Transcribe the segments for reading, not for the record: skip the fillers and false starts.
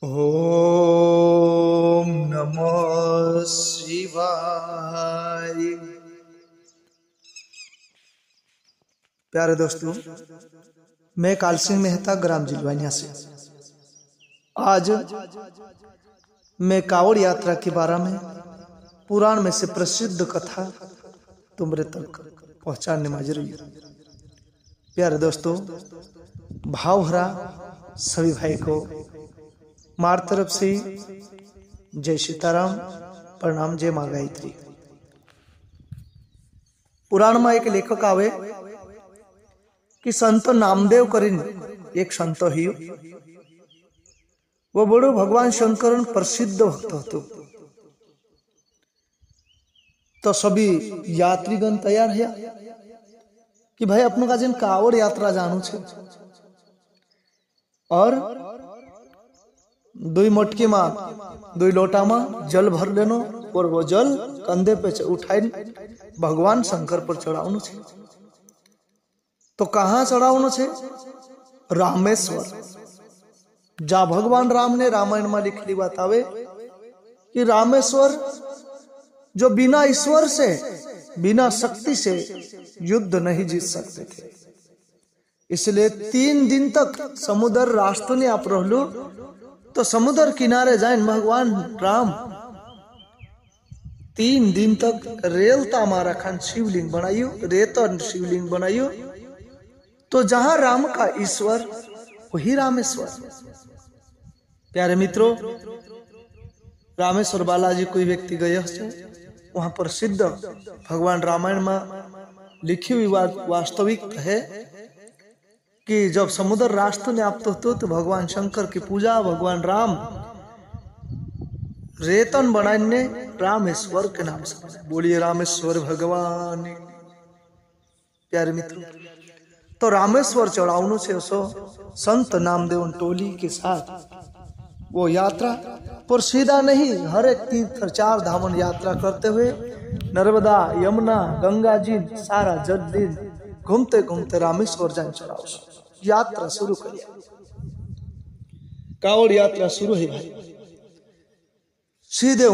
ओम नमः शिवाय। प्यारे दोस्तों, मैं काल सिंह मेहता ग्राम जिलवानिया से आज मैं कावड़ यात्रा के बारे में पुराण में से प्रसिद्ध कथा तुम्हारे तक पहुंचाने में रही हूं। प्यारे दोस्तों, भाव भरा सभी भाई को मार तरफ से जय सीताराम, प्रणाम, जय मां गायत्री। पुराण में एक लेखक आवे कि संत नामदेव करीने एक संत ही वो बड़ो भगवान शंकर प्रसिद्ध भक्त હતો। तो सभी यात्रीगण तैयार है कि भाई अपनों का जिन कावड़ यात्रा जानू छे और दुई मटकी में दुई लोटा में जल भर लेनो और वो जल कंधे पे उठाई भगवान शंकर पर चढ़ावनु छे। तो कहाँ चढ़ावनु छे? रामेश्वर। जा भगवान राम ने रामायण में लिखली बात आवे कि रामेश्वर जो बिना ईश्वर से, बिना शक्ति से युद्ध नहीं जीत सकते थे, इसलिए 3 दिन तक समुद्र रास्ते ने आप रहलू। तो समुद्र किनारे जाए भगवान राम 3 दिन तक रेलता मारा खान शिवलिंग बनाइयो, रेतन शिवलिंग बनाइयो। तो जहां राम का ईश्वर वही रामेश्वर। प्यारे मित्रों, रामेश्वर बालाजी कोई व्यक्ति गए वहां प्रसिद्ध भगवान रामायण में लिखी हुई बात वास्तविक है कि जब समुद्र रास्ते में आप तो भगवान शंकर की पूजा भगवान राम रेतन बनाने रामेश्वर के नाम से बने। बोलिए रामेश्वर भगवान। प्यारे मित्रों, तो रामेश्वर चढ़ावनु से संत नामदेव टोली के साथ वो यात्रा पर सीधा नहीं, हर एक तीर्थ 4 धामन यात्रा करते हुए नर्मदा, यमुना, गंगा जी सारा जल दिन घूमते घूमते रामेश्वर जान चढ़ाओ यात्रा शुरू करिए। कावड़ यात्रा शुरू है भाई। सीधे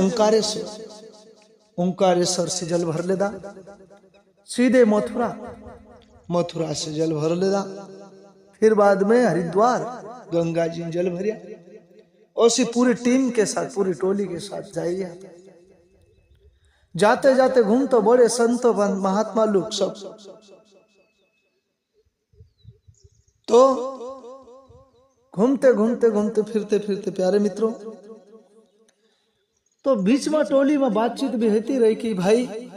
ओंकारेश्वर से जल भर लेदा, सीधे मथुरा से जल भर लेदा, फिर बाद में हरिद्वार गंगा जी जल भरिया। उसी पूरी टीम के साथ, पूरी टोली के साथ जाइए। जाते जाते घूमते बड़े संत महात्मा लोग सब तो घूमते घूमते घूमते फिरते फिरते प्यारे मित्रों, तो बीच में टोली में बातचीत भी होती रही कि भाई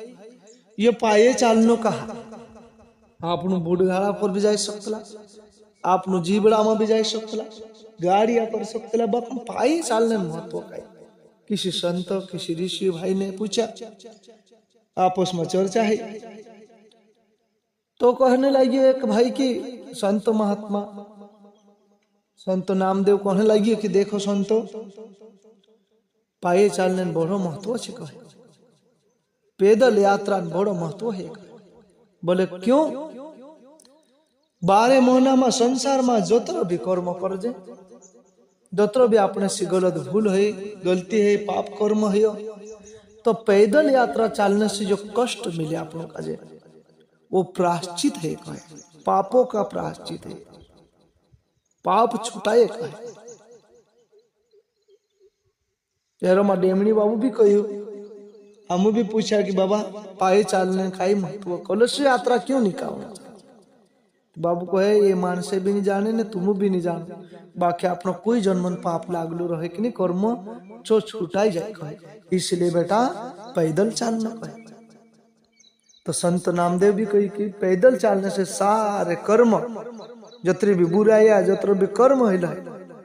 ये पाए चालनो कहा, आपनु बुढ़घाड़ा पर भी जा सकला, आपनु जीबड़ा में भी जा सकला, गाड़िया कर सकला, बक पाए चालने महत्व का। किसी संत, किसी ऋषि भाई ने पूछा, आपस में चर्चा है, तो कहने लगे एक भाई की संत महात्मा संत नामदेव कहने लगे कि देखो संतो, पाए चालने बड़ो महत्व है, कहे पैदल यात्रा बड़ो महत्व है। बोले क्यों? 12 महीना में संसार में जोतरो भी कर्म कर जे, जोतरो भी अपने से गलत भूल है, गलती है, पाप कर्म है, तो पैदल यात्रा चलने से जो कष्ट मिले आप लोग का वो प्रायश्चित है, कहे पापों का प्रायश्चित है, पाप छुटाए कहे। तेरो में डेमणी बाबू भी कहू, हम भी पूछा कि बाबा पाए चालने का ही महत्व, कलश यात्रा क्यों निकालना? बाबू को है ये मान से भी नहीं जाने ने, तुम भी नहीं जानो, बाकी अपना कोई जन्मन पाप लागलो रहे कि नहीं, कर्म जो छुटाई जाए कहे, इसलिए बेटा पैदल चलना कहे। तो संत नामदेव भी कही कि पैदल चलने से सारे कर्म, जतरे भी बुराया, जतरे भी कर्म है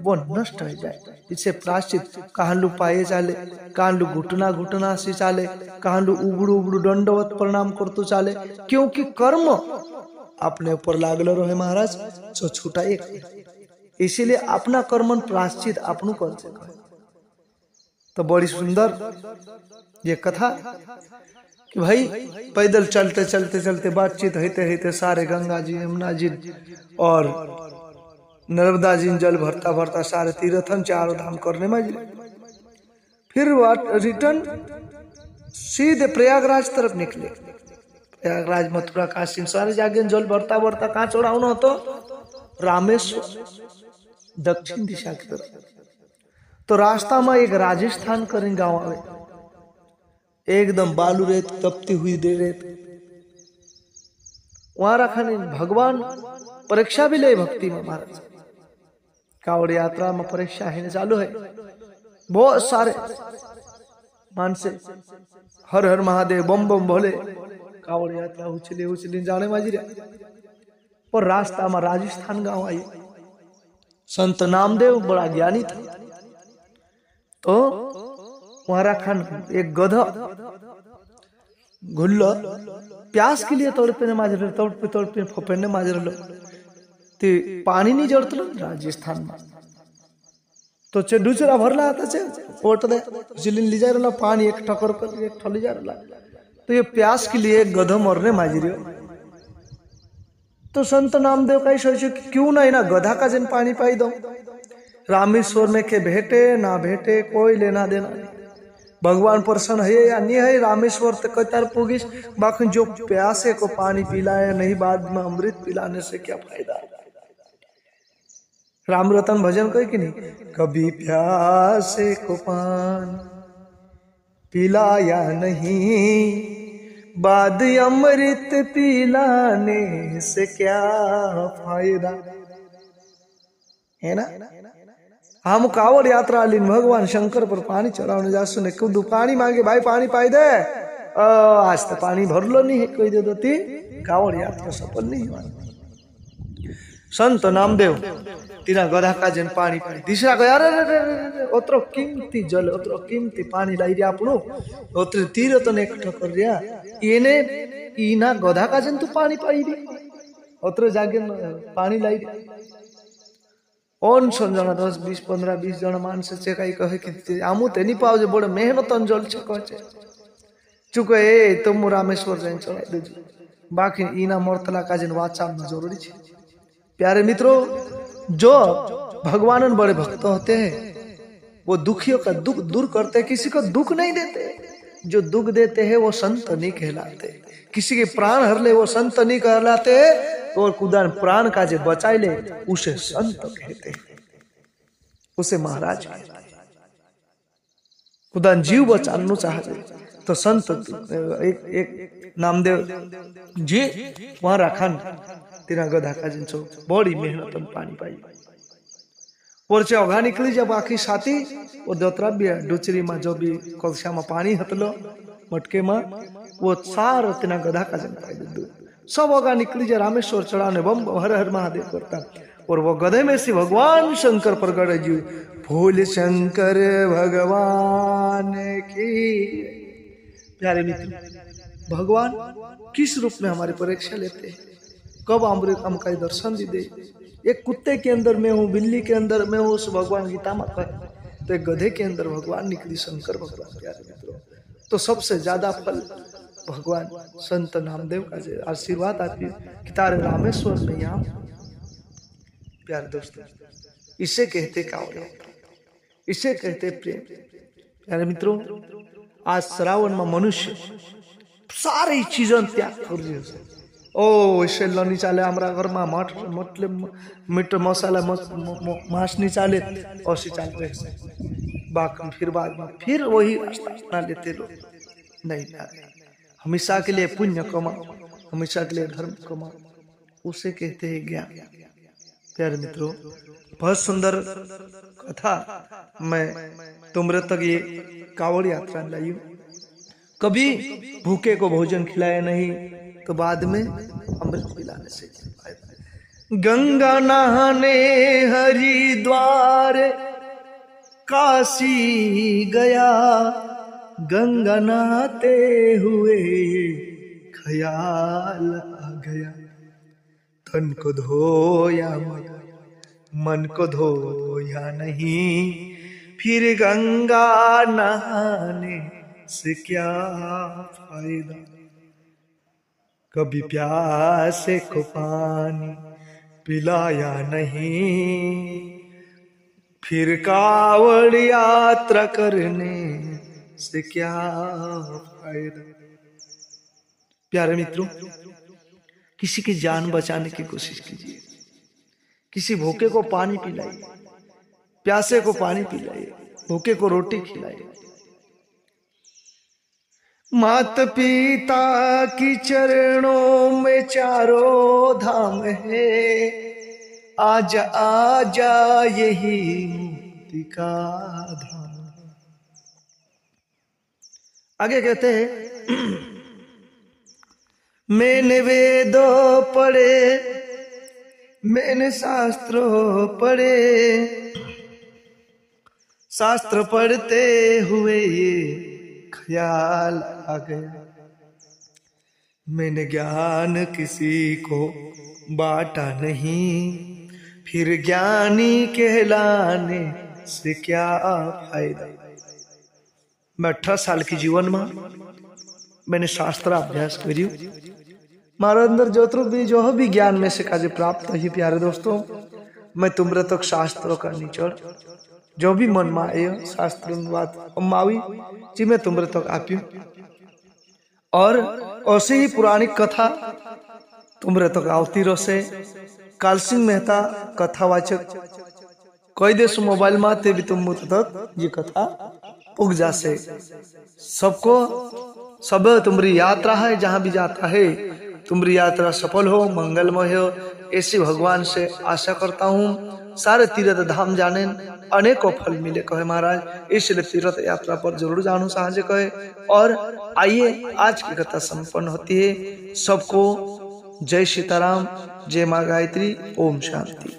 वो नष्ट हो जाए। इससे प्रायश्चित कहलू पाए चाले, कहलू घुटना घुटना से चाले, कहलू उबड़ू उबड़ू दंडवत प्रणाम करतु चाले, क्योंकि कर्म अपने ऊपर लागलो रहे महाराज, जो छुटाए। इसीलिए अपना कर्मन प्रायश्चित अपनू कर से। तो बड़ी सुंदर ये कथा कि भाई पैदल चलते चलते चलते बातचीत होते होते सारे गंगा जी, यमुना जी और नर्मदा जी जल भरता भरता सारे तीर्थन चारों धाम करने में फिर रिटर्न सीधे प्रयागराज तरफ निकले। प्रयागराज मथुरा काशी सारे जागे जल भरता भरता कहाँ चढ़ाना तो रामेश्वर दक्षिण दिशा की तरफ। तो रास्ता में एक राजस्थान करें गांव आवे, एकदम बालू रेत तपती हुई दे रेत। वहां रखा नहीं भगवान परीक्षा भी ले भक्ति में महाराज। कावड़ यात्रा में परीक्षा है चालू है, बहुत सारे मानसे हर हर महादेव बम बम भोले कावड़ यात्रा उछले उछली जाने बाजी रहा। पर रास्ता में राजस्थान गांव आई, संत नामदेव बड़ा ज्ञानी था। तो वहां रखा एक गधा घुल्लो प्यास के लिए तड़पे माज रहे, तड़पे फोपेने माज रहे ते पानी नहीं जड़त राजस्थान में। तो चे दूसरा भरला आता चे ओट दे जिलिन ली जा रहा पानी एक ठकर कर एक ठली जा रहा। तो ये प्यास के लिए गधा मरने माजी रहे। तो संत नामदेव का ही सोचे कि क्यों ना इना गधा का जन पानी पाई दो। रामेश्वर में के भेटे ना भेटे कोई लेना देना नहीं, भगवान प्रसन्न है या नहीं है रामेश्वर तक कतर पुगिस। बाकी जो प्यासे को पानी पिलाए नहीं बाद में अमृत पिलाने से क्या फायदा। राम रतन भजन कोई कि नहीं, कभी प्यासे को पान पिलाया नहीं बाद अमृत पिलाने से क्या फायदा, है ना। हम कावड़ यात्रा लीन भगवान शंकर पर पानी चढ़ाने जा सुने खुद पानी मांगे, भाई पानी पाई दे। आज तो पानी भर लो नहीं है, कोई दे दो कावड़ यात्रा सफल नहीं हुआ। संत नामदेव तीना गधा का जन पानी पाई। तीसरा को यार ओतरो कीमती जल ओतरो कीमती पानी लाई रे आपनो ओतरे तीर तो ने इकट्ठा कर रिया इने इना गधा का जन तू पानी पाई रे ओतरो जागे पानी लाई रे। ओन समझना 10 20 15 20 जन मानस छे काई कहे कि आमु ते नी पावजे बड़े मेहनत जल छे कहे चुके ए तुम रामेश्वर जन चढ़ाई देजो बाकी इना मोरतला का जन वाचा में जरूरी छे। प्यारे मित्रों, जो भगवान बड़े भक्त होते हैं वो दुखियों का दुख दूर करते, किसी को दुख नहीं देते। जो दुख देते हैं वो संत नहीं कहलाते। किसी के प्राण हर ले वो संत नहीं कहलाते, और कुदान प्राण का जो बचाए ले उसे संत कहते हैं, उसे महाराज कहते हैं। कुदान जीव बचाना चाहते तो संत एक नामदेव जी वहां रखा तेरा गधा का जिन बड़ी मेहनत पानी पाई और चौघा निकली जब आखी साथी और द्रव्य डुचरी में जो भी कलशा में पानी हतलो मटके में वो सार तेना गधा का जन पाई दू सब होगा निकली जा रामेश्वर चढ़ाने बम हर हर महादेव करता। और वो गधे में से भगवान शंकर प्रगट जी भोले शंकर भगवान की। प्यारे मित्र, भगवान किस रूप में हमारी परीक्षा लेते हैं, कब हमका दर्शन दे। एक कुत्ते के अंदर में हूँ, बिल्ली के अंदर में हूँ, उस भगवान गीता में कहे तो एक गधे के अंदर भगवान निकली शंकर भगवान। प्यारे मित्रों, तो सबसे ज्यादा फल भगवान संत नामदेव का आशीर्वाद आती है कि तारे रामेश्वर में यहाँ। प्यारे दोस्तों, इसे कहते कावड़, इसे कहते प्रेम। प्यारे मित्रों, आज श्रावण में मनुष्य सारी चीजों त्याग कर दियो छे। ओ इसे नहीं चाले हमारा घर में मठ मतलब मीट मसाला मांस नहीं चाले औसी चाल रहे बाकी फिर बाद में फिर वही रास्ता अपना लेते लोग। नहीं प्यारे, हमेशा के लिए पुण्य कमाओ, हमेशा के लिए धर्म कमाओ, उसे कहते हैं ज्ञान। प्यारे मित्रों, बहुत सुंदर कथा मैं तुमरे तक ये कावड़ यात्रा लाई। कभी भूखे को भोजन खिलाया नहीं तो बाद में अमृत पिलाने से गंगा नहाने हरिद्वार काशी गया, गंगा नहाते हुए ख्याल आ गया, तन को धोया मन को धोया नहीं, फिर गंगा नहाने से क्या फायदा। कभी प्यासे को पानी पिलाया नहीं, फिर कावड़ यात्रा करने से क्या फायदा। प्यारे मित्रों, किसी की जान बचाने की कोशिश कीजिए। किसी भूखे को पानी पिलाइए, प्यासे को पानी पिलाइए, भूखे को रोटी खिलाइए। माता पिता की चरणों में चारों धाम है, आजा आजा यही मुक्ति का धाम है। आगे कहते हैं, मैंने वेदों पढ़े, मैंने शास्त्रों पढ़े, शास्त्र पढ़ते हुए ये ख्याल आ गया, मैंने ज्ञान किसी को बांटा नहीं, फिर ज्ञानी कहलाने से क्या फायदा। मैं 18 साल की जीवन में मैंने शास्त्र अभ्यास करियो। मारा अंदर जो भी ज्ञान में से काजे प्राप्त है प्यारे दोस्तों, मैं तुमरे तक शास्त्रों का निचोड़ जो भी मन में आयो शास्त्र बात अम्मावी जी मैं तुमरे तक आप्यो, और ऐसे ही पुरानी कथा तुमरे तक आवती रहे। कालसिंह मेहता कथावाचक कई देश मोबाइल में ते भी तुम तक ये कथा पुग जासे। सबको सब तुम्हारी यात्रा है, जहां भी जाता है तुम्हारी यात्रा सफल हो, मंगलमय हो, ऐसी भगवान से आशा करता हूँ। सारे तीर्थ धाम जाने अनेकों फल मिले कहे महाराज, इसलिए तीर्थ यात्रा पर जरूर जानो साहजे कहे। और आइए आज की कथा संपन्न होती है। सबको जय सीताराम, जय माँ गायत्री, ओम शांति।